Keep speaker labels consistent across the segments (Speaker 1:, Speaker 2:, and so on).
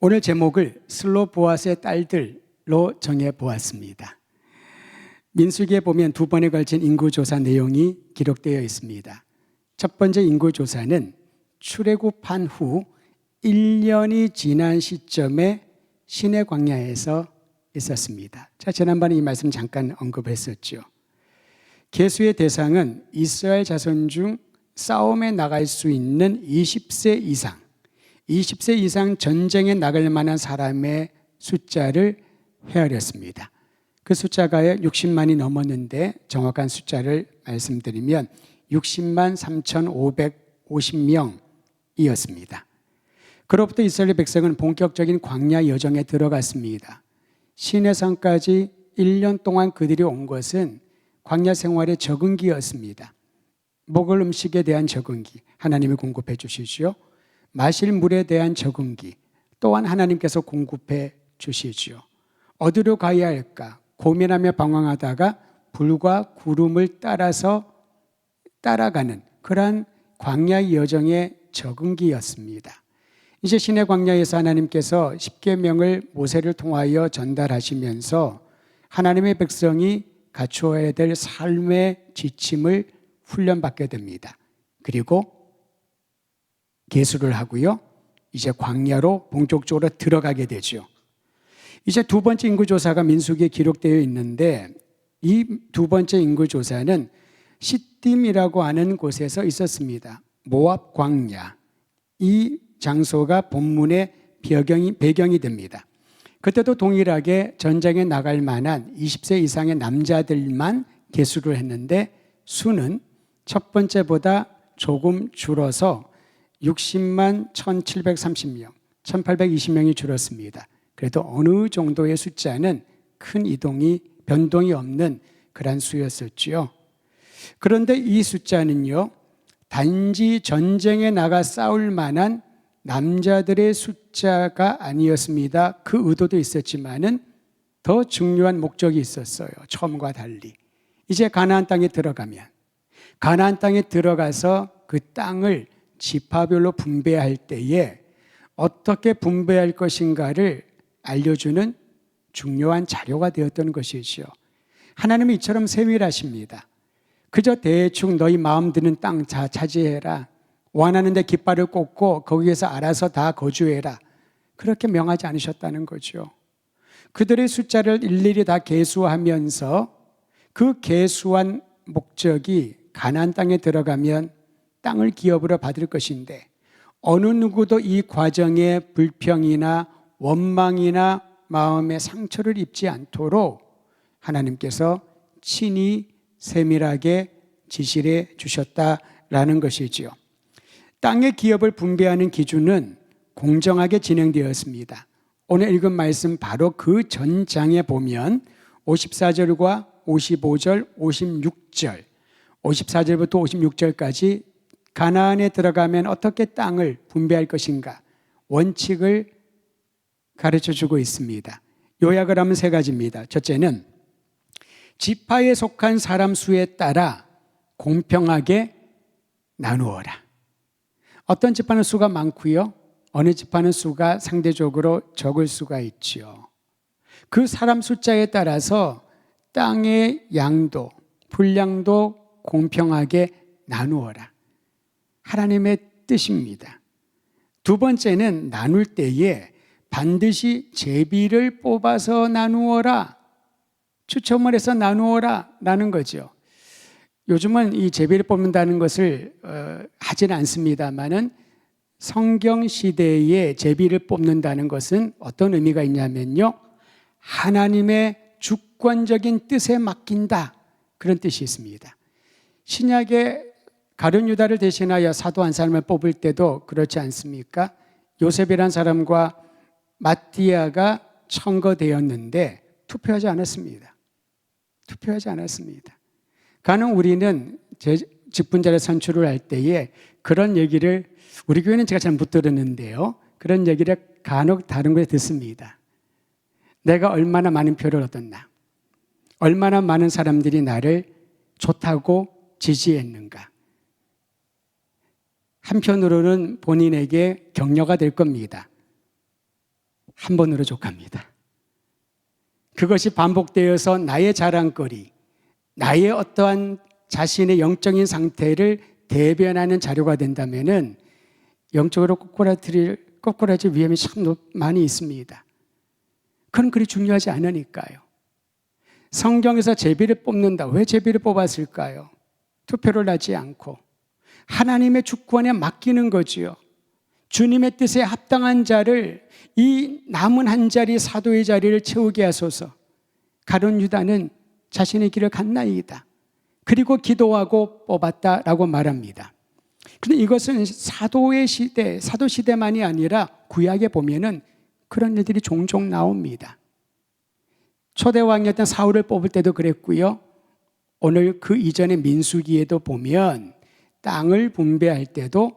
Speaker 1: 오늘 제목을 슬로보아스의 딸들로 정해보았습니다. 민수기에 보면 두 번에 걸친 인구조사 내용이 기록되어 있습니다. 첫 번째 인구조사는 출애굽한 후 1년이 지난 시점에 시내 광야에서 있었습니다. 지난번에 이 말씀 잠깐 언급했었죠. 계수의 대상은 이스라엘 자손 중 싸움에 나갈 수 있는 20세 이상 전쟁에 나갈 만한 사람의 숫자를 헤아렸습니다. 그 숫자가 60만이 넘었는데 정확한 숫자를 말씀드리면 60만 3,550명이었습니다. 그로부터 이스라엘 백성은 본격적인 광야 여정에 들어갔습니다. 시내산까지 1년 동안 그들이 온 것은 광야 생활의 적응기였습니다. 먹을 음식에 대한 적응기, 하나님이 공급해 주시죠. 마실 물에 대한 적응기, 또한 하나님께서 공급해 주시죠. 어디로 가야 할까 고민하며 방황하다가 불과 구름을 따라가는 그러한 광야 여정의 적응기였습니다. 이제 시내 광야에서 하나님께서 십계명을 모세를 통하여 전달하시면서 하나님의 백성이 갖추어야 될 삶의 지침을 훈련받게 됩니다. 그리고 계수를 하고요. 이제 광야로 본격적으로 들어가게 되죠. 이제 두 번째 인구조사가 민수기에 기록되어 있는데 이 두 번째 인구조사는 시딤이라고 하는 곳에서 있었습니다. 모압 광야. 이 장소가 본문의 배경이 됩니다. 그때도 동일하게 전쟁에 나갈 만한 20세 이상의 남자들만 계수를 했는데 수는 첫 번째보다 조금 줄어서 60만 1,730명, 1,820명이 줄었습니다. 그래도 어느 정도의 숫자는 큰 변동이 없는 그런 수였었지요. 그런데 이 숫자는요, 단지 전쟁에 나가 싸울 만한 남자들의 숫자가 아니었습니다. 그 의도도 있었지만은 더 중요한 목적이 있었어요. 처음과 달리. 이제 가나안 땅에 들어가서 그 땅을 지파별로 분배할 때에 어떻게 분배할 것인가를 알려주는 중요한 자료가 되었던 것이죠. 하나님은 이처럼 세밀하십니다. 그저 대충 너희 마음 드는 땅 차지해라. 원하는 데 깃발을 꽂고 거기에서 알아서 다 거주해라. 그렇게 명하지 않으셨다는 거죠. 그들의 숫자를 일일이 다 계수하면서 그 계수한 목적이 가나안 땅에 들어가면 땅을 기업으로 받을 것인데 어느 누구도 이 과정에 불평이나 원망이나 마음의 상처를 입지 않도록 하나님께서 친히 세밀하게 지시를 해 주셨다라는 것이지요. 땅의 기업을 분배하는 기준은 공정하게 진행되었습니다. 오늘 읽은 말씀 바로 그 전장에 보면 54절과 55절, 56절, 54절부터 56절까지 가나안에 들어가면 어떻게 땅을 분배할 것인가 원칙을 가르쳐주고 있습니다. 요약을 하면 세 가지입니다. 첫째는 지파에 속한 사람 수에 따라 공평하게 나누어라. 어떤 지파는 수가 많고요. 어느 지파는 수가 상대적으로 적을 수가 있죠. 그 사람 숫자에 따라서 땅의 양도, 분량도 공평하게 나누어라. 하나님의 뜻입니다. 두 번째는 나눌 때에 반드시 제비를 뽑아서 나누어라. 추첨을 해서 나누어라 라는 거죠. 요즘은 이 제비를 뽑는다는 것을 하지는 않습니다만은 성경 시대에 제비를 뽑는다는 것은 어떤 의미가 있냐면요. 하나님의 주권적인 뜻에 맡긴다. 그런 뜻이 있습니다. 신약에 가룟 유다를 대신하여 사도 한 사람을 뽑을 때도 그렇지 않습니까? 요셉이란 사람과 마띠아가 청거되었는데 투표하지 않았습니다. 가능 우리는 직분자를 선출을 할 때에 그런 얘기를 우리 교회는 제가 잘 못 들었는데요. 그런 얘기를 간혹 다른 곳에 듣습니다. 내가 얼마나 많은 표를 얻었나? 얼마나 많은 사람들이 나를 좋다고 지지했는가? 한편으로는 본인에게 격려가 될 겁니다. 한 번으로 족합니다. 그것이 반복되어서 나의 자랑거리, 나의 어떠한 자신의 영적인 상태를 대변하는 자료가 된다면은 영적으로 꼬꾸라질 위험이 참 많이 있습니다. 그건 그리 중요하지 않으니까요. 성경에서 제비를 뽑는다. 왜 제비를 뽑았을까요? 투표를 하지 않고 하나님의 주권에 맡기는 거지요. 주님의 뜻에 합당한 자를, 이 남은 한 자리 사도의 자리를 채우게 하소서. 가룟 유다는 자신의 길을 갔나이다. 그리고 기도하고 뽑았다라고 말합니다. 그런데 이것은 사도의 시대, 사도 시대만이 아니라 구약에 보면은 그런 일들이 종종 나옵니다. 초대왕이었던 사울을 뽑을 때도 그랬고요. 오늘 그 이전의 민수기에도 보면 땅을 분배할 때도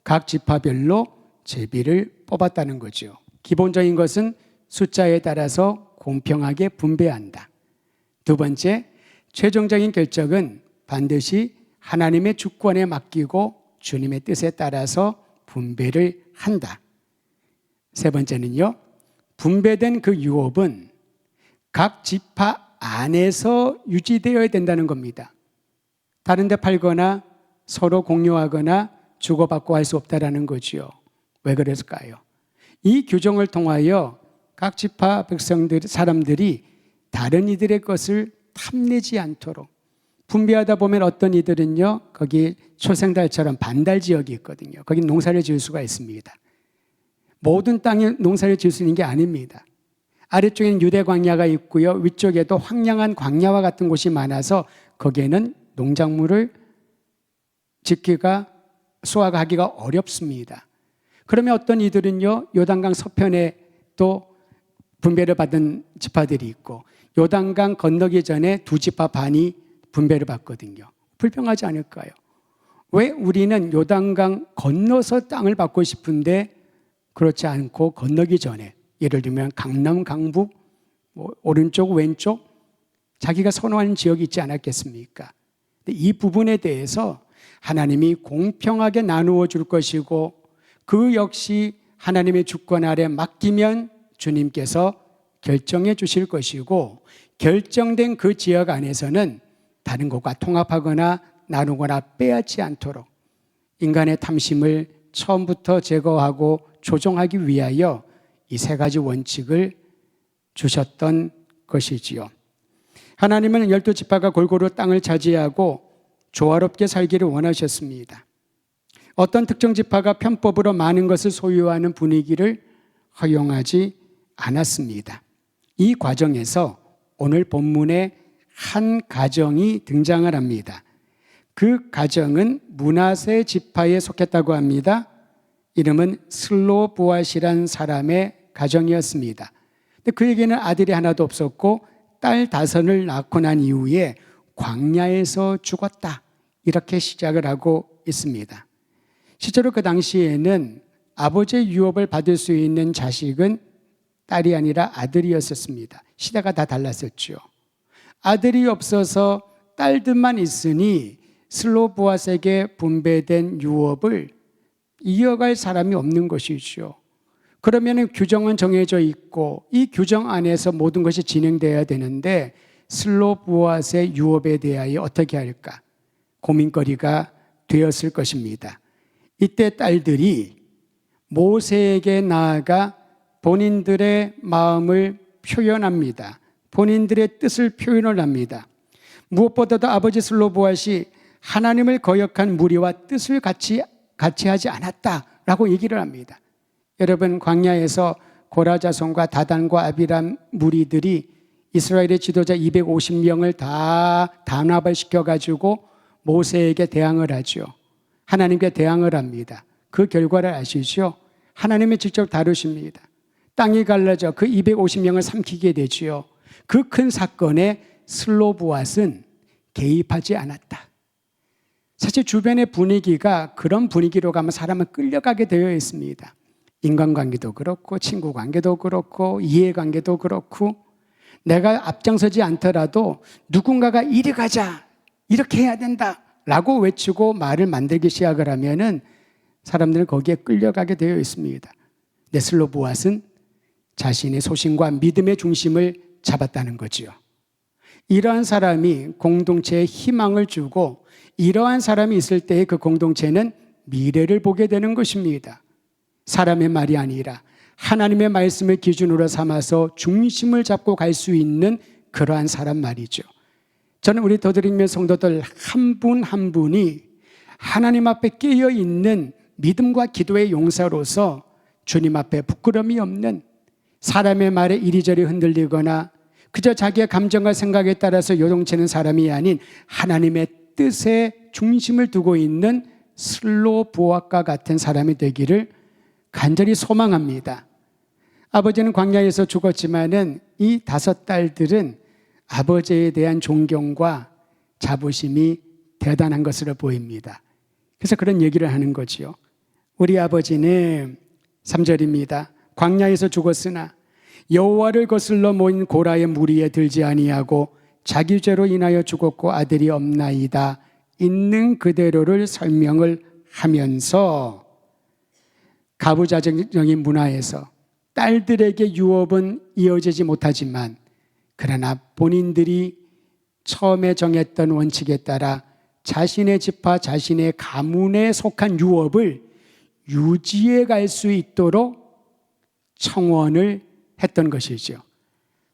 Speaker 1: 각 지파별로 제비를 뽑았다는 거죠. 기본적인 것은 숫자에 따라서 공평하게 분배한다. 두 번째, 최종적인 결정은 반드시 하나님의 주권에 맡기고 주님의 뜻에 따라서 분배를 한다. 세 번째는요, 분배된 그 유업은 각 지파 안에서 유지되어야 된다는 겁니다. 다른 데 팔거나 서로 공유하거나 주고받고 할 수 없다라는 거지요. 왜 그랬을까요? 이 규정을 통하여 각 지파 사람들이 다른 이들의 것을 탐내지 않도록, 분배하다 보면 어떤 이들은요, 거기 초생달처럼 반달 지역이 있거든요. 거기 농사를 지을 수가 있습니다. 모든 땅에 농사를 지을 수 있는 게 아닙니다. 아래쪽에는 유대 광야가 있고요. 위쪽에도 황량한 광야와 같은 곳이 많아서 거기에는 농작물을 짓기가, 수확하기가 어렵습니다. 그러면 어떤 이들은요, 요단강 서편에 또 분배를 받은 지파들이 있고, 요단강 건너기 전에 두 지파 반이 분배를 받거든요. 불평하지 않을까요? 왜 우리는 요단강 건너서 땅을 받고 싶은데 그렇지 않고 건너기 전에, 예를 들면 강남, 강북, 오른쪽, 왼쪽 자기가 선호하는 지역이 있지 않았겠습니까? 이 부분에 대해서 하나님이 공평하게 나누어 줄 것이고, 그 역시 하나님의 주권 아래 맡기면 주님께서 결정해 주실 것이고, 결정된 그 지역 안에서는 다른 것과 통합하거나 나누거나 빼앗지 않도록 인간의 탐심을 처음부터 제거하고 조정하기 위하여 이 세 가지 원칙을 주셨던 것이지요. 하나님은 12지파가 골고루 땅을 차지하고 조화롭게 살기를 원하셨습니다. 어떤 특정 지파가 편법으로 많은 것을 소유하는 분위기를 허용하지 않았습니다. 이 과정에서 오늘 본문에 한 가정이 등장을 합니다. 그 가정은 므낫세 지파에 속했다고 합니다. 이름은 슬로보앗이란 사람의 가정이었습니다. 근데 그에게는 아들이 하나도 없었고 딸 5을 낳고 난 이후에 광야에서 죽었다, 이렇게 시작을 하고 있습니다. 실제로 그 당시에는 아버지의 유업을 받을 수 있는 자식은 딸이 아니라 아들이었었습니다. 시대가 다 달랐었죠. 아들이 없어서 딸들만 있으니 슬로보앗에게 분배된 유업을 이어갈 사람이 없는 것이죠. 그러면 규정은 정해져 있고 이 규정 안에서 모든 것이 진행돼야 되는데 슬로보앗의 유업에 대하여 어떻게 할까? 고민거리가 되었을 것입니다. 이때 딸들이 모세에게 나아가 본인들의 마음을 표현합니다. 본인들의 뜻을 표현을 합니다. 무엇보다도 아버지 슬로보앗이 하나님을 거역한 무리와 뜻을 같이 하지 않았다라고 얘기를 합니다. 여러분, 광야에서 고라 자손과 다단과 아비람 무리들이 이스라엘의 지도자 250명을 다 단합을 시켜가지고 모세에게 대항을 하죠. 하나님께 대항을 합니다. 그 결과를 아시죠? 하나님이 직접 다루십니다. 땅이 갈라져 그 250명을 삼키게 되지요. 그 큰 사건에 슬로보앗은 개입하지 않았다. 사실 주변의 분위기가 그런 분위기로 가면 사람은 끌려가게 되어 있습니다. 인간관계도 그렇고 친구 관계도 그렇고 이해관계도 그렇고, 내가 앞장서지 않더라도 누군가가 이리 가자, 이렇게 해야 된다 라고 외치고 말을 만들기 시작을 하면은 사람들은 거기에 끌려가게 되어 있습니다. 슬로보앗은 자신의 소신과 믿음의 중심을 잡았다는 거지요. 이러한 사람이 공동체에 희망을 주고 이러한 사람이 있을 때의 그 공동체는 미래를 보게 되는 것입니다. 사람의 말이 아니라 하나님의 말씀을 기준으로 삼아서 중심을 잡고 갈 수 있는 그러한 사람 말이죠. 저는 우리 더드림의 성도들 한 분 한 분이 하나님 앞에 깨어있는 믿음과 기도의 용사로서 주님 앞에 부끄러움이 없는, 사람의 말에 이리저리 흔들리거나 그저 자기의 감정과 생각에 따라서 요동치는 사람이 아닌 하나님의 뜻에 중심을 두고 있는 슬로보아과 같은 사람이 되기를 간절히 소망합니다. 아버지는 광야에서 죽었지만은 이 5 딸들은 아버지에 대한 존경과 자부심이 대단한 것으로 보입니다. 그래서 그런 얘기를 하는 거지요. 우리 아버지는 3절입니다. 광야에서 죽었으나 여호와를 거슬러 모인 고라의 무리에 들지 아니하고 자기 죄로 인하여 죽었고 아들이 없나이다. 있는 그대로를 설명을 하면서 가부장적인 문화에서 딸들에게 유업은 이어지지 못하지만 그러나 본인들이 처음에 정했던 원칙에 따라 자신의 집화, 자신의 가문에 속한 유업을 유지해 갈 수 있도록 청원을 했던 것이죠.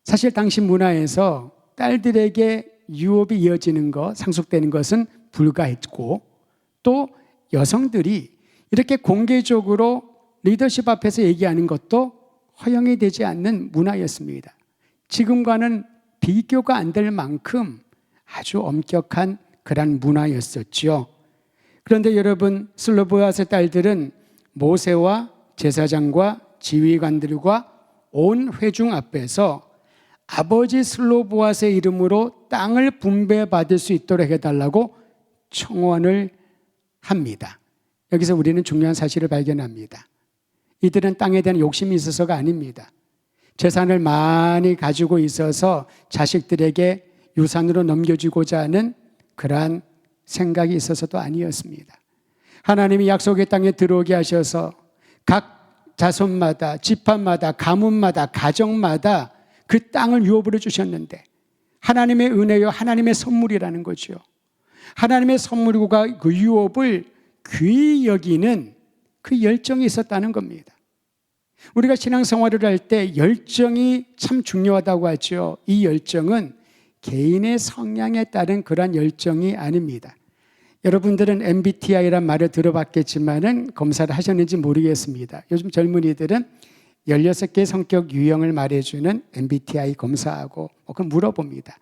Speaker 1: 사실 당시 문화에서 딸들에게 유업이 이어지는 것, 상속되는 것은 불가했고 또 여성들이 이렇게 공개적으로 리더십 앞에서 얘기하는 것도 허용이 되지 않는 문화였습니다. 지금과는 비교가 안 될 만큼 아주 엄격한 그런 문화였었죠. 그런데 여러분, 슬로보아스의 딸들은 모세와 제사장과 지휘관들과 온 회중 앞에서 아버지 슬로보아스의 이름으로 땅을 분배받을 수 있도록 해달라고 청원을 합니다. 여기서 우리는 중요한 사실을 발견합니다. 이들은 땅에 대한 욕심이 있어서가 아닙니다. 재산을 많이 가지고 있어서 자식들에게 유산으로 넘겨주고자 하는 그러한 생각이 있어서도 아니었습니다. 하나님이 약속의 땅에 들어오게 하셔서 각 자손마다, 지파마다, 가문마다, 가정마다 그 땅을 유업으로 주셨는데 하나님의 은혜요, 하나님의 선물이라는 거죠. 하나님의 선물과 그 유업을 귀히 여기는 그 열정이 있었다는 겁니다. 우리가 신앙생활을 할 때 열정이 참 중요하다고 하죠. 이 열정은 개인의 성향에 따른 그러한 열정이 아닙니다. 여러분들은 MBTI란 말을 들어봤겠지만은 검사를 하셨는지 모르겠습니다. 요즘 젊은이들은 16개의 성격 유형을 말해주는 MBTI 검사하고 그걸 물어봅니다.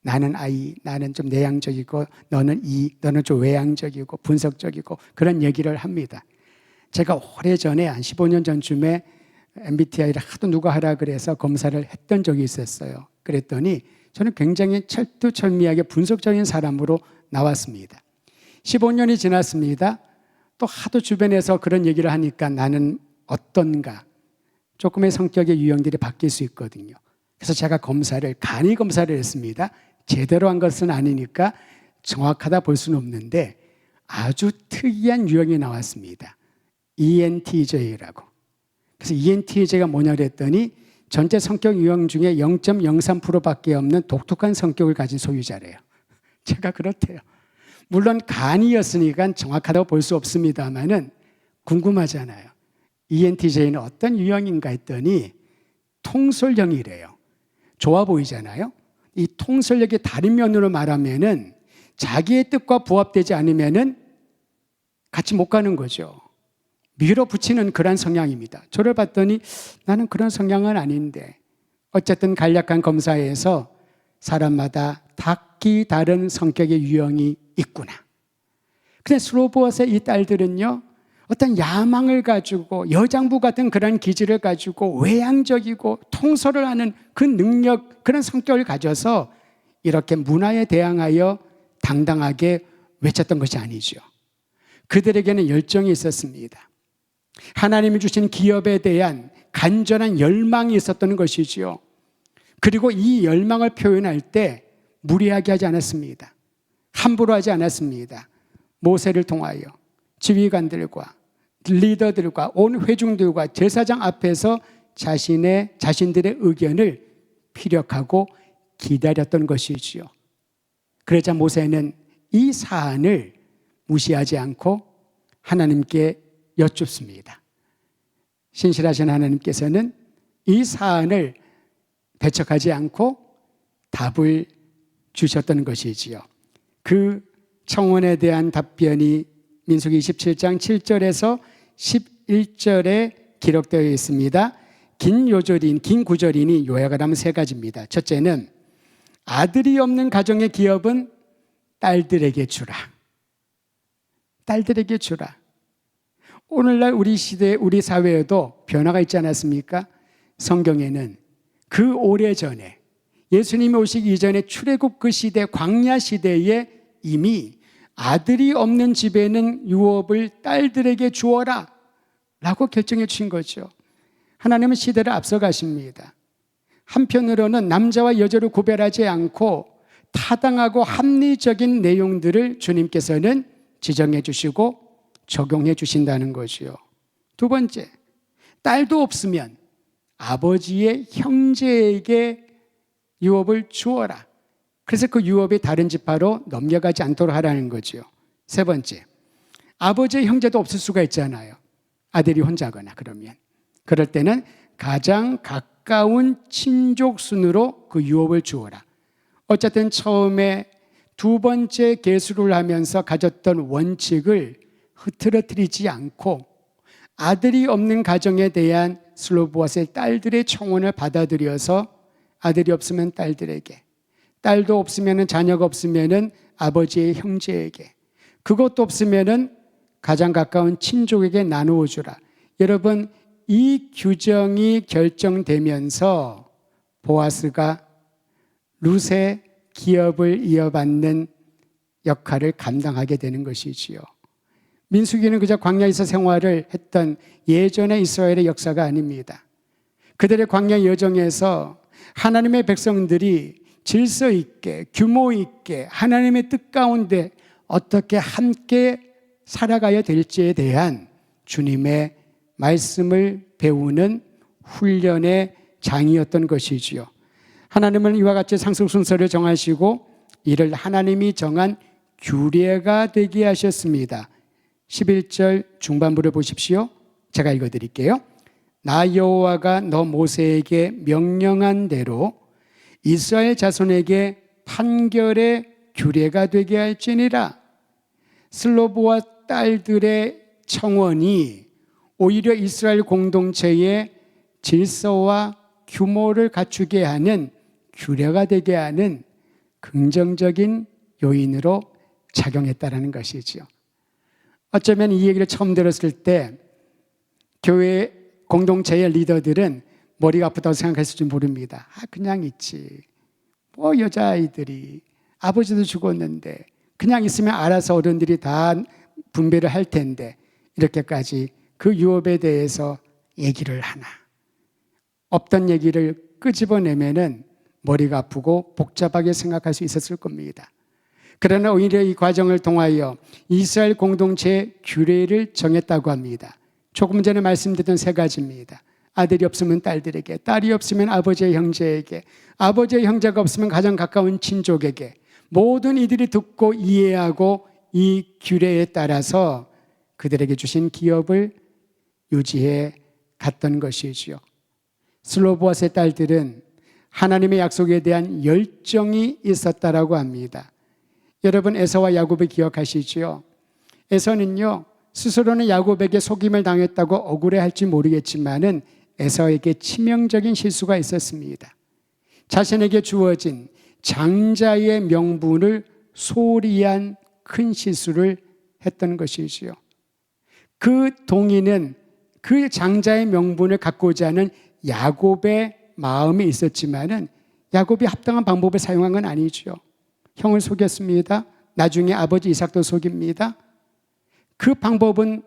Speaker 1: 나는 I, 나는 좀 내향적이고 너는 E, 너는 좀 외향적이고 분석적이고 그런 얘기를 합니다. 제가 오래전에 한 15년 전쯤에 MBTI를 하도 누가 하라 그래서 검사를 했던 적이 있었어요. 그랬더니 저는 굉장히 철두철미하게 분석적인 사람으로 나왔습니다. 15년이 지났습니다. 또 하도 주변에서 그런 얘기를 하니까 나는 어떤가 조금의 성격의 유형들이 바뀔 수 있거든요. 그래서 제가 간이 검사를 했습니다. 제대로 한 것은 아니니까 정확하다 볼 수는 없는데 아주 특이한 유형이 나왔습니다. ENTJ라고. 그래서 ENTJ가 뭐냐 그랬더니 전체 성격 유형 중에 0.03%밖에 없는 독특한 성격을 가진 소유자래요. 제가 그렇대요. 물론 간이었으니까 정확하다고 볼 수 없습니다만은 궁금하잖아요. ENTJ는 어떤 유형인가 했더니 통솔형이래요. 좋아 보이잖아요. 이 통솔력의 다른 면으로 말하면은 자기의 뜻과 부합되지 않으면은 같이 못 가는 거죠. 밀어붙이는 그런 성향입니다. 저를 봤더니 나는 그런 성향은 아닌데 어쨌든 간략한 검사에서 사람마다 각기 다른 성격의 유형이 있구나. 근데 슬로보아스의 이 딸들은요, 어떤 야망을 가지고 여장부 같은 그런 기질을 가지고 외향적이고 통솔을 하는 그 능력, 그런 성격을 가져서 이렇게 문화에 대항하여 당당하게 외쳤던 것이 아니죠. 그들에게는 열정이 있었습니다. 하나님이 주신 기업에 대한 간절한 열망이 있었던 것이지요. 그리고 이 열망을 표현할 때 무리하게 하지 않았습니다. 함부로 하지 않았습니다. 모세를 통하여 지휘관들과 리더들과 온 회중들과 제사장 앞에서 자신들의 의견을 피력하고 기다렸던 것이지요. 그러자 모세는 이 사안을 무시하지 않고 하나님께 여쭙습니다. 신실하신 하나님께서는 이 사안을 배척하지 않고 답을 주셨던 것이지요. 그 청원에 대한 답변이 민수기 27장 7절에서 11절에 기록되어 있습니다. 긴 구절이니 요약을 하면 세 가지입니다. 첫째는 아들이 없는 가정의 기업은 딸들에게 주라. 딸들에게 주라. 오늘날 우리 시대, 우리 사회에도 변화가 있지 않았습니까? 성경에는 그 오래전에 예수님이 오시기 이전에 출애굽 그 시대, 광야 시대에 이미 아들이 없는 집에는 유업을 딸들에게 주어라 라고 결정해 주신 거죠. 하나님은 시대를 앞서가십니다. 한편으로는 남자와 여자를 구별하지 않고 타당하고 합리적인 내용들을 주님께서는 지정해 주시고 적용해 주신다는 거죠. 두 번째, 딸도 없으면 아버지의 형제에게 유업을 주어라. 그래서 그 유업이 다른 지파로 넘겨가지 않도록 하라는 거죠. 세 번째, 아버지의 형제도 없을 수가 있잖아요. 아들이 혼자거나 그러면. 그럴 때는 가장 가까운 친족 순으로 그 유업을 주어라. 어쨌든 처음에 두 번째 계수를 하면서 가졌던 원칙을 흐트러뜨리지 않고 아들이 없는 가정에 대한 슬로보아스의 딸들의 청원을 받아들여서 아들이 없으면 딸들에게, 딸도 없으면 자녀가 없으면 아버지의 형제에게, 그것도 없으면 가장 가까운 친족에게 나누어 주라. 여러분, 이 규정이 결정되면서 보아스가 룻의 기업을 이어받는 역할을 감당하게 되는 것이지요. 민수기는 그저 광야에서 생활을 했던 예전의 이스라엘의 역사가 아닙니다. 그들의 광야 여정에서 하나님의 백성들이 질서 있게, 규모 있게 하나님의 뜻 가운데 어떻게 함께 살아가야 될지에 대한 주님의 말씀을 배우는 훈련의 장이었던 것이지요. 하나님은 이와 같이 상속 순서를 정하시고 이를 하나님이 정한 규례가 되게 하셨습니다. 11절 중반부를 보십시오. 제가 읽어드릴게요. 나 여호와가 너 모세에게 명령한 대로 이스라엘 자손에게 판결의 규례가 되게 할지니라. 슬로보와 딸들의 청원이 오히려 이스라엘 공동체의 질서와 규모를 갖추게 하는 규례가 되게 하는 긍정적인 요인으로 작용했다는 것이죠. 어쩌면 이 얘기를 처음 들었을 때 교회 공동체의 리더들은 머리가 아프다고 생각했을지 모릅니다. 그냥 있지. 뭐 여자아이들이 아버지도 죽었는데 그냥 있으면 알아서 어른들이 다 분배를 할 텐데 이렇게까지 그 유업에 대해서 얘기를 하나. 없던 얘기를 끄집어내면은 머리가 아프고 복잡하게 생각할 수 있었을 겁니다. 그러나 오히려 이 과정을 통하여 이스라엘 공동체의 규례를 정했다고 합니다. 조금 전에 말씀드렸던 세 가지입니다. 아들이 없으면 딸들에게, 딸이 없으면 아버지의 형제에게, 아버지의 형제가 없으면 가장 가까운 친족에게, 모든 이들이 듣고 이해하고 이 규례에 따라서 그들에게 주신 기업을 유지해 갔던 것이지요. 슬로보아스의 딸들은 하나님의 약속에 대한 열정이 있었다라고 합니다. 여러분, 에서와 야곱을 기억하시지요? 에서는요, 스스로는 야곱에게 속임을 당했다고 억울해할지 모르겠지만은 에서에게 치명적인 실수가 있었습니다. 자신에게 주어진 장자의 명분을 소홀히 한 큰 실수를 했던 것이지요. 그 동의는 그 장자의 명분을 갖고자 하는 야곱의 마음이 있었지만은 야곱이 합당한 방법을 사용한 건 아니죠. 형을 속였습니다. 나중에 아버지 이삭도 속입니다. 그 방법은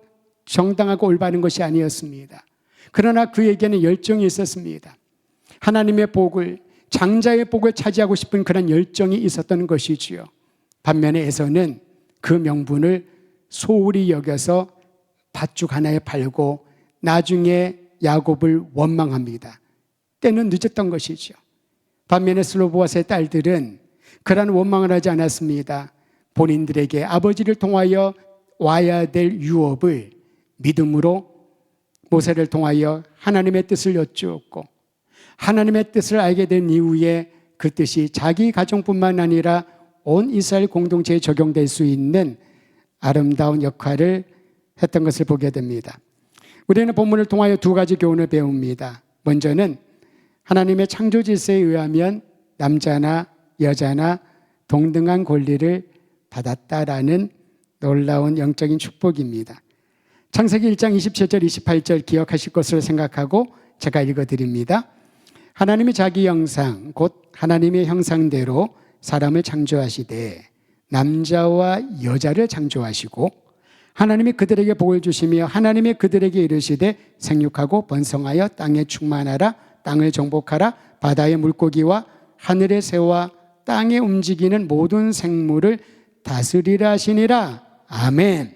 Speaker 1: 정당하고 올바른 것이 아니었습니다. 그러나 그에게는 열정이 있었습니다. 하나님의 복을, 장자의 복을 차지하고 싶은 그런 열정이 있었던 것이지요. 반면에 에서는 그 명분을 소홀히 여겨서 밭죽 하나에 팔고 나중에 야곱을 원망합니다. 때는 늦었던 것이죠. 반면에 슬로보아스의 딸들은 그러한 원망을 하지 않았습니다. 본인들에게 아버지를 통하여 와야 될 유업을 믿음으로 모세를 통하여 하나님의 뜻을 여쭈었고, 하나님의 뜻을 알게 된 이후에 그 뜻이 자기 가정뿐만 아니라 온 이스라엘 공동체에 적용될 수 있는 아름다운 역할을 했던 것을 보게 됩니다. 우리는 본문을 통하여 두 가지 교훈을 배웁니다. 먼저는 하나님의 창조 질서에 의하면 남자나 여자나 동등한 권리를 받았다라는 놀라운 영적인 축복입니다. 창세기 1장 27절 28절 기억하실 것으로 생각하고 제가 읽어드립니다. 하나님이 자기 형상 곧 하나님의 형상대로 사람을 창조하시되 남자와 여자를 창조하시고 하나님이 그들에게 복을 주시며 하나님이 그들에게 이르시되 생육하고 번성하여 땅에 충만하라 땅을 정복하라 바다의 물고기와 하늘의 새와 땅에 움직이는 모든 생물을 다스리라 하시니라. 아멘.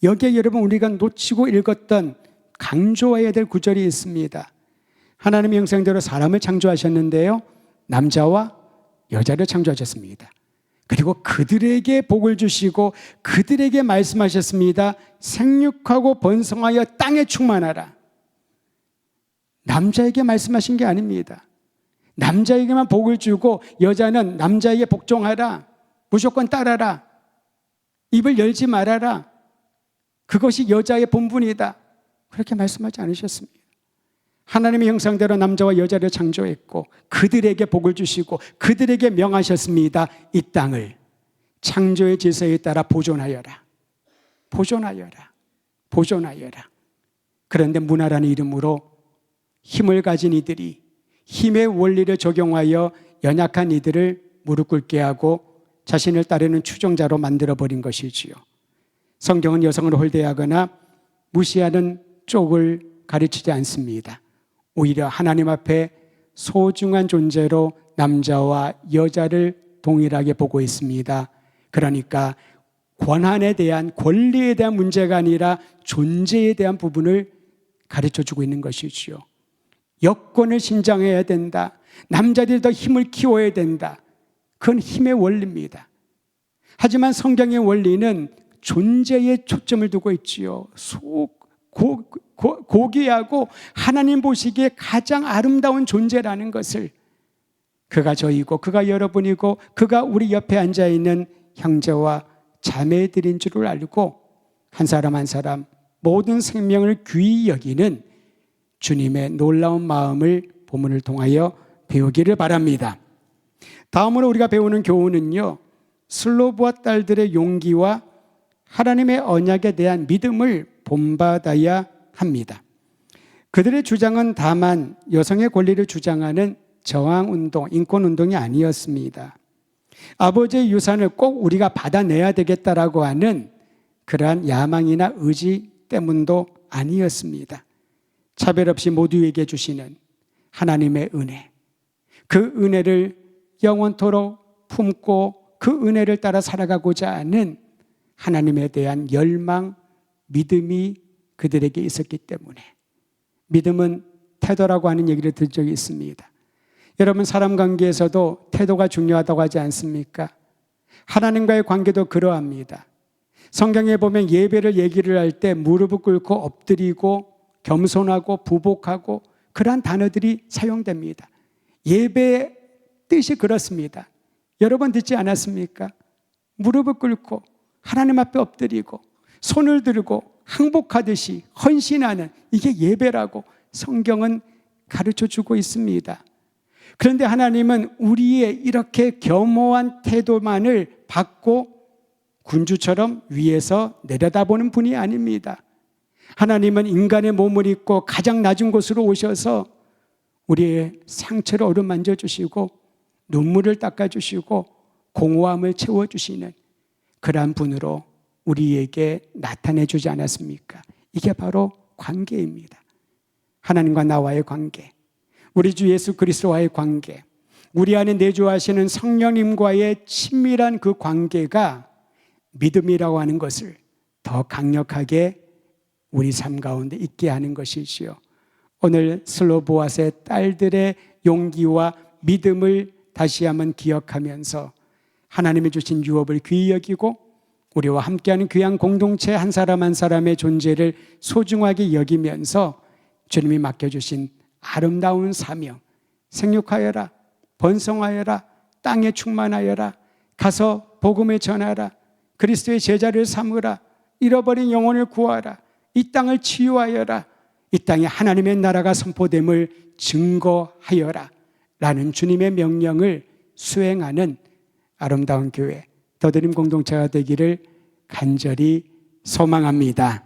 Speaker 1: 여기에 여러분 우리가 놓치고 읽었던 강조해야 될 구절이 있습니다. 하나님의 형상대로 사람을 창조하셨는데요, 남자와 여자를 창조하셨습니다. 그리고 그들에게 복을 주시고 그들에게 말씀하셨습니다. 생육하고 번성하여 땅에 충만하라. 남자에게 말씀하신 게 아닙니다. 남자에게만 복을 주고 여자는 남자에게 복종하라, 무조건 따라라, 입을 열지 말아라, 그것이 여자의 본분이다, 그렇게 말씀하지 않으셨습니다. 하나님의 형상대로 남자와 여자를 창조했고 그들에게 복을 주시고 그들에게 명하셨습니다. 이 땅을 창조의 질서에 따라 보존하여라, 보존하여라, 보존하여라. 그런데 문화라는 이름으로 힘을 가진 이들이 힘의 원리를 적용하여 연약한 이들을 무릎 꿇게 하고 자신을 따르는 추종자로 만들어버린 것이지요. 성경은 여성을 홀대하거나 무시하는 쪽을 가르치지 않습니다. 오히려 하나님 앞에 소중한 존재로 남자와 여자를 동일하게 보고 있습니다. 그러니까 권한에 대한, 권리에 대한 문제가 아니라 존재에 대한 부분을 가르쳐주고 있는 것이지요. 여건을 신장해야 된다, 남자들이 더 힘을 키워야 된다, 그건 힘의 원리입니다. 하지만 성경의 원리는 존재에 초점을 두고 있지요. 고귀하고 하나님 보시기에 가장 아름다운 존재라는 것을, 그가 저이고 그가 여러분이고 그가 우리 옆에 앉아있는 형제와 자매들인 줄을 알고 한 사람 한 사람 모든 생명을 귀히 여기는 주님의 놀라운 마음을 본문을 통하여 배우기를 바랍니다. 다음으로 우리가 배우는 교훈은요, 슬로보아 딸들의 용기와 하나님의 언약에 대한 믿음을 본받아야 합니다. 그들의 주장은 다만 여성의 권리를 주장하는 저항운동, 인권운동이 아니었습니다. 아버지의 유산을 꼭 우리가 받아내야 되겠다라고 하는 그러한 야망이나 의지 때문도 아니었습니다. 차별 없이 모두에게 주시는 하나님의 은혜, 그 은혜를 영원토록 품고 그 은혜를 따라 살아가고자 하는 하나님에 대한 열망, 믿음이 그들에게 있었기 때문에. 믿음은 태도라고 하는 얘기를 들은 적이 있습니다. 여러분, 사람 관계에서도 태도가 중요하다고 하지 않습니까? 하나님과의 관계도 그러합니다. 성경에 보면 예배를 얘기를 할 때 무릎을 꿇고 엎드리고 겸손하고 부복하고 그러한 단어들이 사용됩니다. 예배의 뜻이 그렇습니다. 여러 번 듣지 않았습니까? 무릎을 꿇고 하나님 앞에 엎드리고 손을 들고 항복하듯이 헌신하는, 이게 예배라고 성경은 가르쳐주고 있습니다. 그런데 하나님은 우리의 이렇게 겸허한 태도만을 받고 군주처럼 위에서 내려다보는 분이 아닙니다. 하나님은 인간의 몸을 입고 가장 낮은 곳으로 오셔서 우리의 상처를 어루만져 주시고 눈물을 닦아주시고 공허함을 채워주시는 그러한 분으로 우리에게 나타내 주지 않았습니까? 이게 바로 관계입니다. 하나님과 나와의 관계, 우리 주 예수 그리스도와의 관계, 우리 안에 내주하시는 성령님과의 친밀한 그 관계가 믿음이라고 하는 것을 더 강력하게 우리 삶 가운데 있게 하는 것이지요. 오늘 슬로보아스의 딸들의 용기와 믿음을 다시 한번 기억하면서 하나님이 주신 유업을 귀히 여기고 우리와 함께하는 귀한 공동체 한 사람 한 사람의 존재를 소중하게 여기면서 주님이 맡겨주신 아름다운 사명, 생육하여라, 번성하여라, 땅에 충만하여라, 가서 복음을 전하라, 그리스도의 제자를 삼으라, 잃어버린 영혼을 구하라, 이 땅을 치유하여라, 이 땅에 하나님의 나라가 선포됨을 증거하여라 라는 주님의 명령을 수행하는 아름다운 교회, 더드림 공동체가 되기를 간절히 소망합니다.